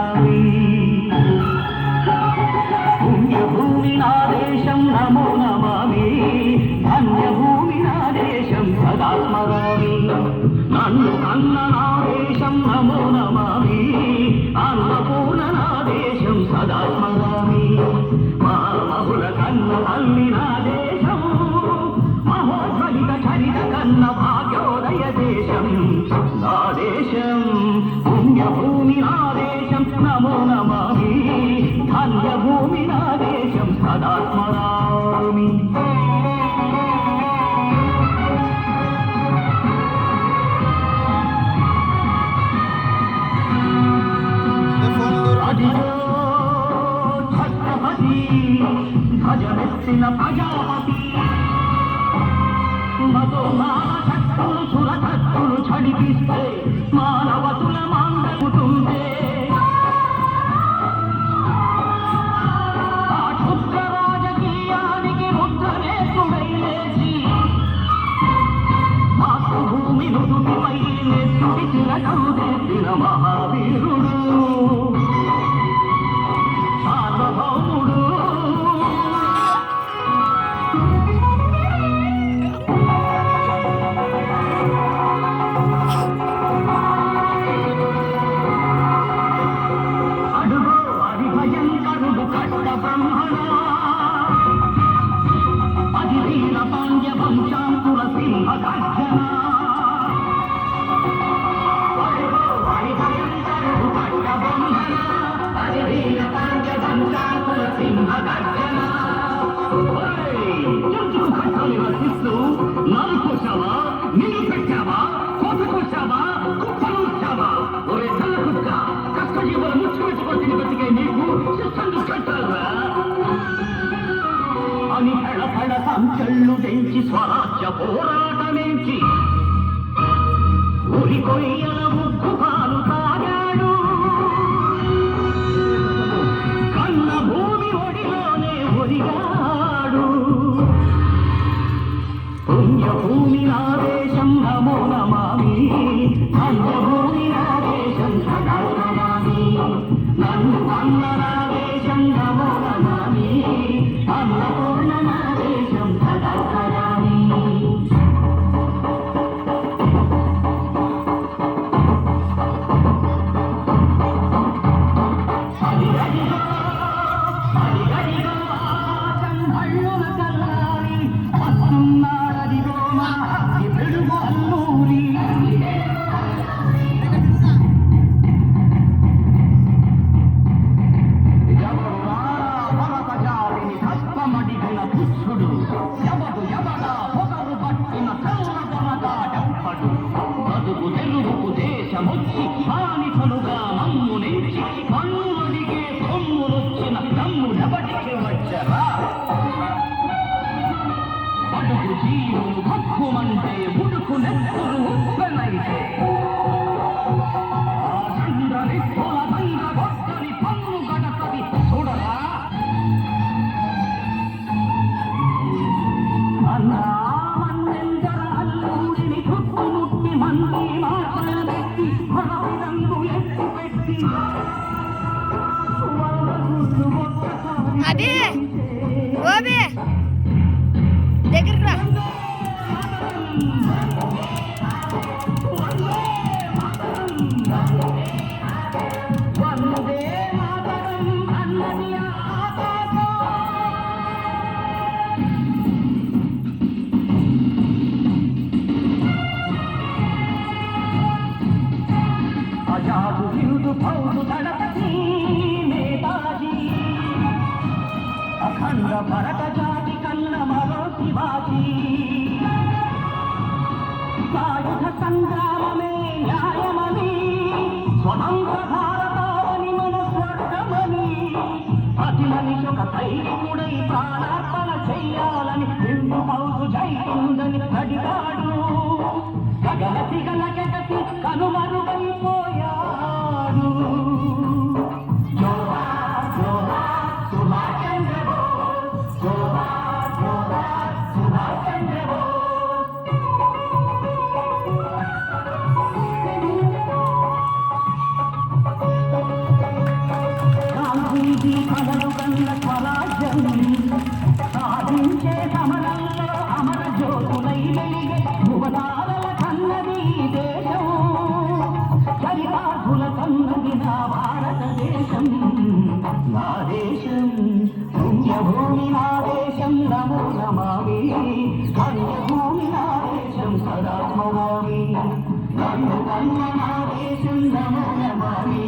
నమామి. పుణ్యభూమి నా దేశం నమో నమామి, ధన్యభూమి నా దేశం సదా స్మరామి. నన్ను కన్న నా దేశం నమో నమామి, అన్నపూర్ణ నా దేశం సదా స్మరామి. మా మహుల కన్న తల్లి నా దేశం, మహోజ్వలిత చరిత కన్న భాగ్యోదయ దేశం నా దేశం. పుణ్యభూమి నా దేశం నమో నమామి, ధన్యభూమి నా దేశం సదా స్మరామి. ఛత్రపతి భజమెత్తిన ప్రజాపతి, మతో మానశక్తులు సురశక్తులు చడిపిస్తే మానవతుల మాంగలుతుంటే, ఆ క్షుద్ర రాజకీయానికి రుద్రనేత్రుడై లేచి మాతృభూమి నుదుటిపై నెత్తుడి తిలకం తెచ్చిన మహావీరుడు సార్వభౌముడు. అడుగో అది భయంకరుడు కట్ట బ్రహ్మణ, అది వీర పాండ్య వంశాంకుల సింహ గర్జన. అడుగో అది భయంకరుడు కట్ట బ్రహ్మణ, అది వీర పాండ్య వంశాంకుల సింహ గర్జన. ఎందుకు కట్టాలి రచిస్తూ నలుకొచ్చావా, నిన్ను పెట్టావా, కోసుకొచ్చావా, కుప్పలు వచ్చావా? ఒరే చల్ల కుక్క, కష్టజీవుల ముచ్చిపెట్టుకొని బతికే నీకు శిక్షలు కట్టాలా అని పెడపడ సంచళ్ళు తెంచి స్వరాజ్య పోరాటమించి ఉరి కొయ్యల ముక్కు పాలు తాగాడు. కన్న భూమి ఒడిలోనే ఒరిగాడు. పుణ్యభూమి నా దేశం నమో నమామి, ధన్యభూమి నా దేశం సదా స్మరామి. నన్ను కన్న నా దేశం నమో నమామి, అన్నపూర్ణ నా దేశం సదా స్మరామి. అడిగడిగో వాచం భళ్ళున కల్లారి, వస్తున్నాడదిగో మా హక్కి పిడుగు అల్లూరి. ఎవరు రారా భరత జాతిని తత్వమడిగిన పుష్పుడు, ఎవడా పొగరు పట్టిన తెల్లదొరగా డెప్పడు. బతుకు తెరువుకు దేశమొచ్చి బానిసలుగా మమ్ము నుంచి పన్నులడిగే కొమ్ములొచ్చిన తమ్ముడెవడికి వచ్చరా? బతుకు జీవులు భక్కుమంటే ఉడుకు నెత్తురు ఉప్పెనైతే, ఆ చంద్రని తొలదంగ గొట్టని పన్ను గడపది చూడరా? అన్నా మన్నెందర అల్లూరిని చుట్టుముట్టి మంది మాటలు పెట్టి భరతి రంగు ఎత్తి పెట్టి అదే ఓబే దగ్గరికి రా. వందే మాతరం అన్నది ఆకాశం. అజాదు హిందు ఫౌజు దళపతి నేతాజీ, అఖండ భరత జాతి కన్న మరో శివాజీ. సాయుధ సంగ్రామమే న్యాయమని, స్వతంత్ర భారతావని మన స్వర్గమని, ప్రతి మనిషి ఒక సైనికుడై ప్రాణార్పణ చెయ్యాలని హిందు ఫౌజు జైకుందని అడిగాడు. గగన సిగల జగతి కనుమరుగైపోయాడు. జోహార్ జోహార్ సుభాష్ చంద్ర బోస్, జోహార్ జోహార్ సుభాష్ చంద్ర బోస్. సాధించి కలలు కన్న స్వరాజ్యం సాధించే సమరంలో అమర జ్యోతులై వెలిగే భువనాల కన్నది దేశం చరితార్థుల కన్నది నా భారతదేశం నా దేశం పుణ్యభూమి నా దేశం నమో నమామి ధన్యభూమి నా దేశం సదా స్మరామి నన్ను కన్న నా దేశం నమో నమామి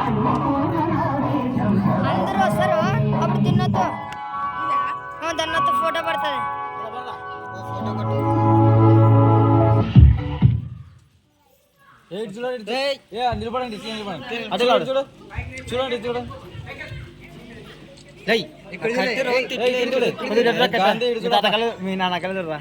అన్నపూర్ణ నా దేశం సదా అందరూ వస్తారు అప్పుడు తిన్నతో దన్నతో ఫోటో పడుతుంది నిలబడండి చూడండి చూడండి చూడండి మీ నాన్న కలదురా